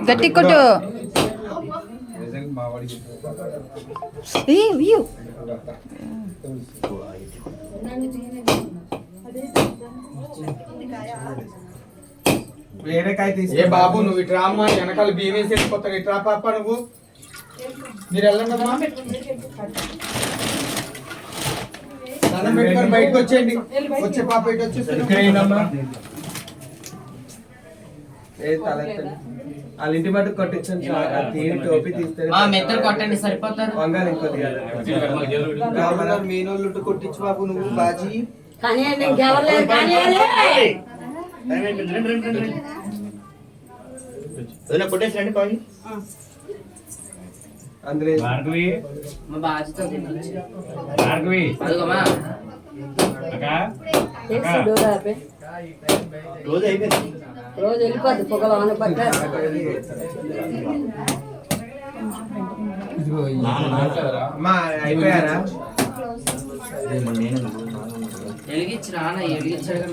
గట్టి కొట్టు. ఏ బాబు నువ్వు ఇటు రామ్మా, వెనకాల బియ్యం వెళ్ళిపోతావు. ఇటు రా పాప, నువ్వు మీరు వెళ్ళండమ్మా. దండం పెట్టుకొని బయటకు వచ్చేయండి. వచ్చే పాప ఇటు వచ్చేస్తామ్మా. వాళ్ళ ఇంటి బట్టు కొట్టించండి. టోపీ తీస్తే కొట్టండి సరిపోతారు. మీనోళ్ళు కొట్టించు బాబు నువ్వు బాజీ. కొట్టేసండి బాజీ. అందులో రోజు అయిపోయింది. రోజు వెళ్ళిపోద్ది పొగలు అన్న పట్ట. అయిపోయారా? ఎలిగించాడు.